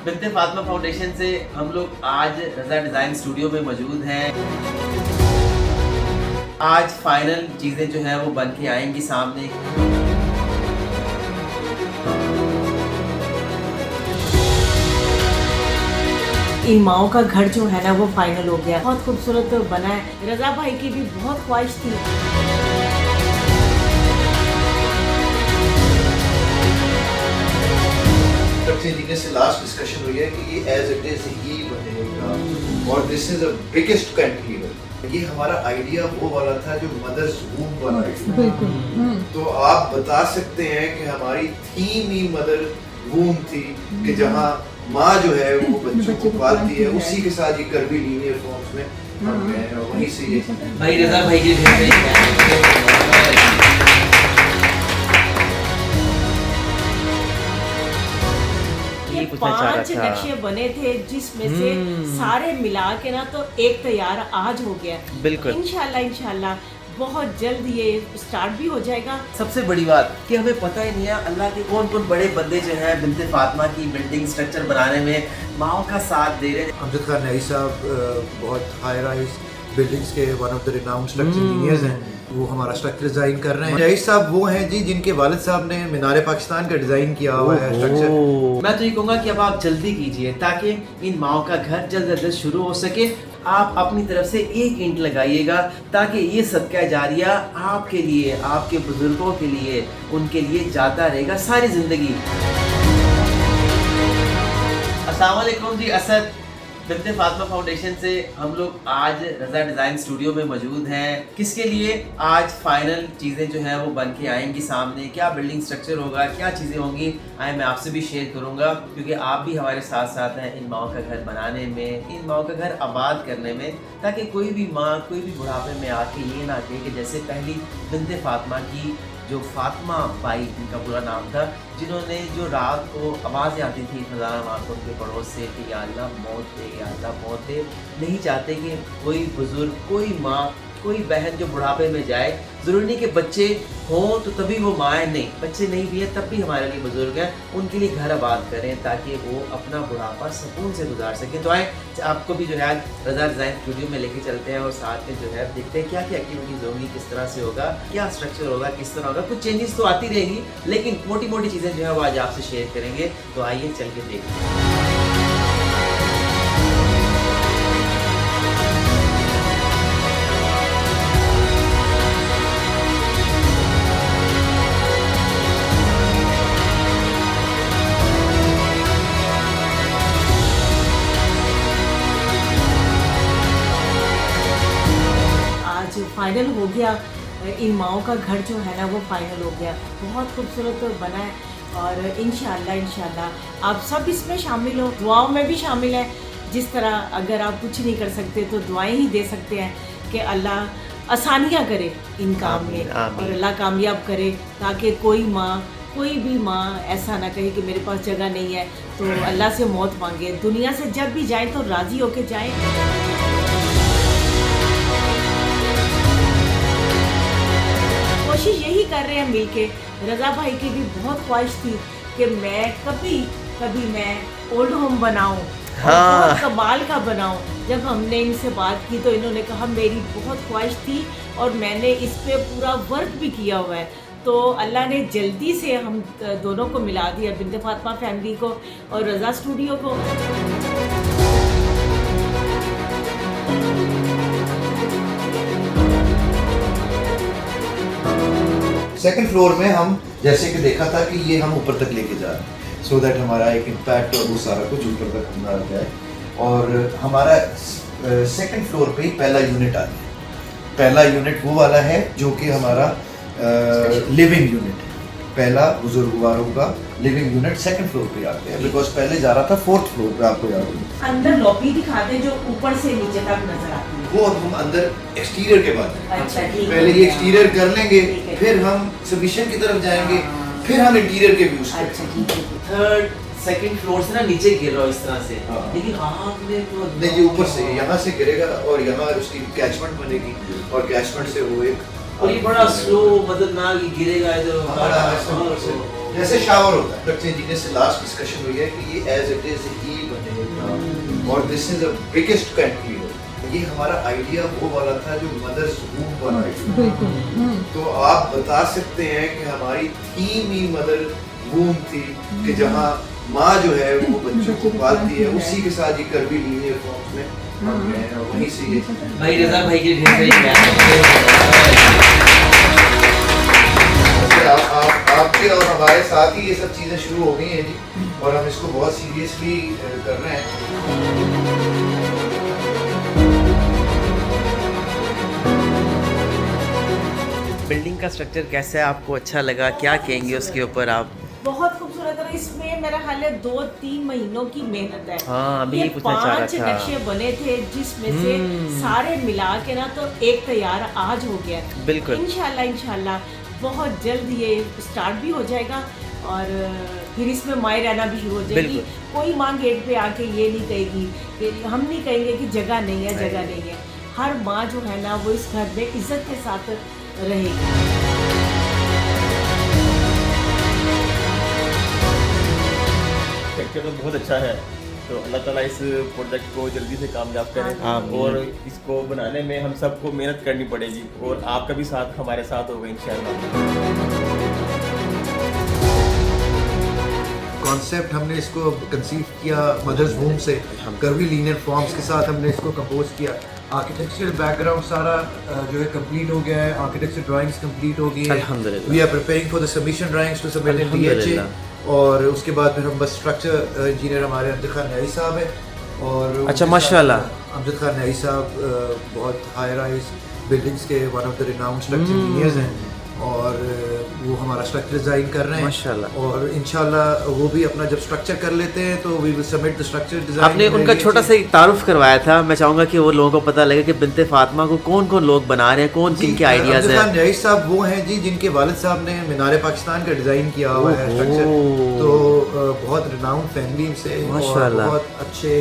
बिन्ते Fatima foundation से हम लोग आज रज़ा डिज़ाइन स्टूडियो में मौजूद हैं। आज फाइनल चीज़ें जो है वो बन के आएंगी सामने। इन माओ का घर जो है ना वो फाइनल हो गया, बहुत खूबसूरत बना है। रजा भाई की भी बहुत ख्वाहिश थी। जी से लास्ट डिस्कशन हुई है कि ये एज इट इज ही बनेगा और this is the biggest cantilever. ये हमारा आइडिया वो वाला था जो मदर्स वूम वाला आइडिया। तो आप बता सकते हैं कि हमारी थीम ही मदर वूम थी कि जहाँ माँ जो है वो बच्चों को पालती है, उसी के साथ ये कर्वी लीनियर फॉर्म्स में हम गए हैं और वहीं से ये भाई रजा भाई की पांच नक्शे बने थे जिसमें से सारे मिला के ना तो एक तैयार आज हो गया। बिल्कुल इंशाल्लाह बहुत जल्द ये स्टार्ट भी हो जाएगा। सबसे बड़ी बात कि हमें पता ही नहीं है अल्लाह के कौन कौन बड़े बंदे जो हैं बिन्ते फातिमा की बिल्डिंग स्ट्रक्चर बनाने में माओ का साथ दे रहे हैं। अमजद खान नई साहब बहुत हाई राइज बिल्डिंग्स के one of the renowned structure engineers हैं, वो हमारा स्ट्रक्चर डिजाइन कर रहे हैं। रईस साहब वो हैं जी जिनके वालिद साहब ने मीनार पाकिस्तान का डिजाइन किया हुआ है स्ट्रक्चर। मैं तो ये कहूँगा कि अब आप जल्दी कीजिए ताकि इन माओ का घर जल्द अज जल्द शुरू हो सके। आप अपनी तरफ से एक ईंट लगाइएगा ताकि ये सदका जारिया आपके लिए, आपके बुजुर्गों के लिए, उनके लिए जाता रहेगा सारी जिंदगी। अस्सलाम वालेकुम जी। असद बिन्ते फातिमा फाउंडेशन से हम लोग आज रज़ा डिज़ाइन स्टूडियो में मौजूद हैं। किसके लिए? आज फाइनल चीज़ें जो हैं वो बन के आएंगी सामने। क्या बिल्डिंग स्ट्रक्चर होगा, क्या चीज़ें होंगी, आए मैं आपसे भी शेयर करूंगा क्योंकि आप भी हमारे साथ साथ हैं इन माओ का घर बनाने में, इन माओ का घर आबाद करने में, ताकि कोई भी माँ कोई भी बुढ़ापे में आके ये ना कहे कि जैसे पहली बिन्ते फातिमा की जो फातिमा बाई इनका पूरा नाम था, जिन्होंने जो रात को आवाज़ें आती थी खजाना मातों के पड़ोस से कि या अल्लाह मौत दे, या अल्लाह मौत दे। नहीं चाहते कि कोई बुज़ुर्ग, कोई माँ, कोई बहन जो बुढ़ापे में जाए। ज़रूरी नहीं कि बच्चे हों तो तभी वो माँ है, नहीं, बच्चे नहीं भी हैं तब भी हमारे लिए बुज़ुर्ग हैं। उनके लिए घर आबाद करें ताकि वो अपना बुढ़ापा सुकून से गुजार सकें। तो आए आपको भी जो है आज रज़ा डिज़ाइन स्टूडियो में लेके चलते हैं और साथ में जो है देखते हैं क्या क्या एक्टिविटीज़ होंगी, किस तरह से होगा, क्या स्ट्रक्चर होगा, किस तरह होगा। कुछ चेंजेस तो आती रहेंगी लेकिन मोटी मोटी चीज़ें जो है वो आज आपसे शेयर करेंगे। तो आइए चल के देखते हैं। फाइनल हो गया, इन माओ का घर जो है ना वो फाइनल हो गया, बहुत खूबसूरत बना है। और इंशाल्लाह आप सब इसमें शामिल हो, दुआओं में भी शामिल है। जिस तरह अगर आप कुछ नहीं कर सकते तो दुआएं ही दे सकते हैं कि अल्लाह आसानियाँ करे इन काम में और अल्लाह कामयाब करे ताकि कोई भी माँ ऐसा ना कहे कि मेरे पास जगह नहीं है, तो अल्लाह से मौत मांगे। दुनिया से जब भी जाए तो राज़ी होके जाए। कोशिश यही कर रहे हैं मिलके। रजा भाई की भी बहुत ख्वाहिश थी कि मैं कभी मैं ओल्ड होम बनाऊं, बहुत कमाल का बनाऊं। जब हमने इनसे बात की तो इन्होंने कहा मेरी बहुत ख्वाहिश थी और मैंने इस पे पूरा वर्क भी किया हुआ है। तो अल्लाह ने जल्दी से हम दोनों को मिला दिया, बिन्ते फातिमा फैमिली को और रज़ा स्टूडियो को। सेकंड फ्लोर में हम जैसे कि देखा था कि ये हम ऊपर तक लेके जा रहे हैं सो दैट हमारा एक इम्पैक्ट और वो सारा कुछ ऊपर तक ना जाए। और हमारा सेकंड फ्लोर पे ही पहला यूनिट आ गया। पहला यूनिट वो वाला है जो कि हमारा लिविंग यूनिट है। पहला बुजुर्गवारों का लिविंग यूनिट सेकंड फ्लोर पे आ गया बिकॉज पहले जा रहा था फोर्थ फ्लोर पे। आपको याद होगा अंदर लॉबी दिखाते जो ऊपर से नीचे तक नजर आती है, वो हम अंदर एक्सटीरियर के बाद अच्छा, पहले ये एक्सटीरियर कर लेंगे, फिर हम सबमिशन की तरफ जाएंगे, फिर हम इंटीरियर के व्यूज करेंगे। थर्ड सेकंड फ्लोर से ना नीचे गिर रहा हो इस तरह से, लेकिन आपने तो नहीं, ये ऊपर से यहाँ से गिरेगा और यहाँ उसकी कैचमेंट बनेगी और कैचमेंट से वो एक और ये बड़ा स्लो, मतलब ना ये गिरेगा इधर जैसे शावर होता है, स्ट्रक्चर इंजीनियर से लास्ट डिस्कशन हुई है कि ये एज इट इज ही बनेगा और this is the biggest cantilever. ये हमारा आइडिया वो वाला था जो मदर्स रूम वाला आइडिया। तो आप बता सकते हैं कि हमारी थीम ही मदर रूम थी कि जहाँ माँ जो है वो बच्चों को पालती है, उसी के साथ ये कर्वी लीनियर फॉर्म्स में हम गए हैं और वहीं से ये भाई रजा भाई की ढेर सारी आपके और हमारे साथ ही ये सब चीज़ें शुरू हो गई हैं जी, और हम इसको बहुत सीरियसली कर रहे हैं। बिल्डिंग का स्ट्रक्चर कैसा है, आपको अच्छा लगा, क्या कहेंगे उसके ऊपर आप? बहुत खूबसूरत है। इसमें मेरा ख्याल है 2-3 महीनों की मेहनत है। हाँ, अभी ये पूछना चाह रहा 5 था। नक्शे बने थे जिसमें से सारे मिला के ना तो एक तैयार आज हो गया। बिल्कुल। इंशाल्लाह बहुत जल्द ये स्टार्ट भी हो जाएगा और फिर इसमें माई रहना भी शुरू हो जाएगी। कोई माँ गेट पे आके ये नहीं कहेगी कि हम नहीं कहेंगे कि जगह नहीं है, जगह नहीं है। हर माँ जो है ना वो इस घर में इज्जत के साथ रहेगी। स्ट्रक्चर तो बहुत अच्छा है, तो अल्लाह ताला इस प्रोजेक्ट को जल्दी से कामयाब करें आमीन। और इसको बनाने में हम सबको मेहनत करनी पड़ेगी और आपका भी साथ हमारे साथ होगा इंशाल्लाह। कॉन्सेप्ट हमने इसको कंसीव किया मदर्स रूम से, कर्वी लीनियर फॉर्म्स के साथ हमने इसको कंपोज किया। आर्किटेक्चरल बैकग्राउंड सारा जो है कंप्लीट हो गया है, आर्किटेक्चर ड्राइंग्स कंप्लीट हो गई है। अल्हम्दुलिल्लाह। We are preparing for the submission drawings to submit in DHA, और उसके बाद फिर हम बस स्ट्रक्चर इंजीनियर हमारे अमजद खान न्याई साहब है। और अच्छा, माशाल्लाह। अमजद खान न्याई साहब बहुत हाई राइज बिल्डिंग्स के one of the renowned structure engineers हैं और वो हमारा स्ट्रक्चर डिज़ाइन कर रहे हैं माशाल्लाह। और इंशाल्लाह वो भी अपना जब स्ट्रक्चर कर लेते हैं तो we will submit the structure design. आपने उनका छोटा सा एक तारुफ करवाया था, मैं चाहूँगा कि वो लोगों को पता लगे कि बिनते फातिमा को कौन कौन लोग बना रहे हैं, कौन किन के आइडियाज़ हैं। न्याई साहब वो हैं जी जिनके वालिद साहब ने मीनार पाकिस्तान का डिज़ाइन किया हुआ है स्ट्रक्चर, तो बहुत रिनाउंड फैमिली से और माशाल्लाह। बहुत अच्छे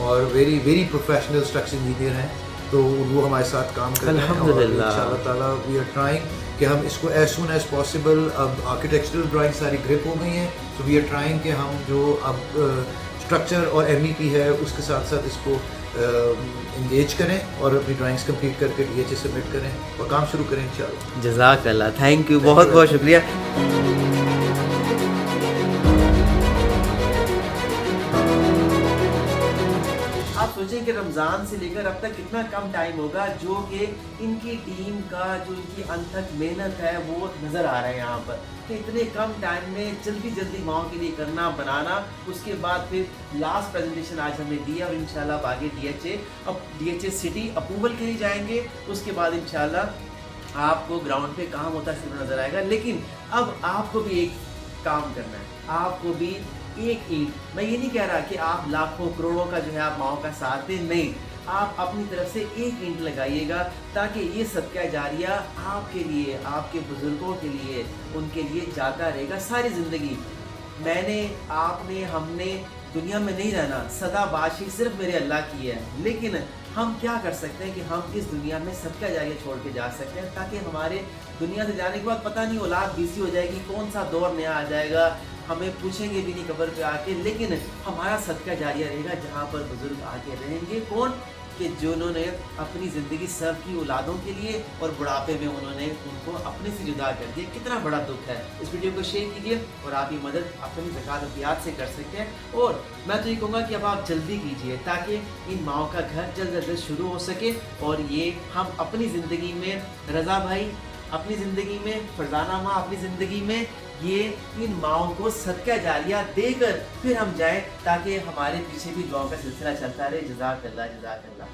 और very very professional structure engineer हैं, तो वो हमारे साथ काम कर रहे हैं। अल्हम्दुलिल्लाह। इंशाल्लाह ताला वी आर ट्राइंग कि हम इसको एज सुन एज पॉसिबल, अब आर्किटेक्चरल ड्राइंग सारी ग्रिप हो गई हैं, तो वी आर ट्राइंग कि हम जो अब स्ट्रक्चर और MEP है उसके साथ साथ इसको इंगेज करें और अपनी ड्राइंग्स कंप्लीट करके DHA सबमिट करें और काम शुरू करें इंशाल्लाह। जज़ाकल्लाह, थैंक यू, बहुत बहुत शुक्रिया। आप सोचें कि रमज़ान से लेकर अब तक कितना कम टाइम होगा जो कि इनकी टीम का जो इनकी अनथक मेहनत है वो नज़र आ रहा है यहाँ पर कि इतने कम टाइम में जल्दी जल्दी माओ के लिए करना बनाना, उसके बाद फिर लास्ट प्रेजेंटेशन आज हमने दिया और इंशाल्लाह अब आगे DHA सिटी अप्रूवल के लिए जाएंगे, उसके बाद इंशाल्लाह आपको ग्राउंड पे काम होता शुरू नज़र आएगा। लेकिन अब आपको भी एक काम करना है, आपको भी एक ईंट, मैं ये नहीं कह रहा कि आप लाखों करोड़ों का जो है आप माओ का साथ दें, नहीं, आप अपनी तरफ से एक ईंट लगाइएगा ताकि ये सदका जारिया आपके लिए, आपके बुजुर्गों के लिए, उनके लिए जाता रहेगा सारी ज़िंदगी। मैंने, आपने, हमने दुनिया में नहीं रहना, सदा बादशाही सिर्फ मेरे अल्लाह की है, लेकिन हम क्या कर सकते हैं कि हम इस दुनिया में सदका जारिया छोड़ के जा सकते हैं ताकि हमारे दुनिया से जाने के बाद पता नहीं औलाद बिजी हो जाएगी, कौन सा दौर नया आ जाएगा, हमें पूछेंगे भी नहीं कब्र पे आके, लेकिन हमारा सदका जारिया रहेगा जहाँ पर बुजुर्ग आके रहेंगे। कौन कि जिन्होंने अपनी ज़िंदगी सर्व की औलादों के लिए और बुढ़ापे में उन्होंने उनको अपने से जुदा कर दिया। कितना बड़ा दुख है। इस वीडियो को शेयर कीजिए और आप ये मदद अपनी ज़कात अतियात से कर सकते हैं। और मैं तो ये कहूँगा कि अब आप जल्दी कीजिए ताकि इन माओं का घर जल्द अज जल्द शुरू हो सके और ये हम अपनी ज़िंदगी में, रज़ा भाई अपनी ज़िंदगी में, फरजाना माँ अपनी ज़िंदगी में, ये इन माओं को सदका जारिया देकर फिर हम जाएं ताकि हमारे पीछे भी दुआओं का सिलसिला चलता रहे। जज़ाकल्लाह, जज़ाकल्लाह।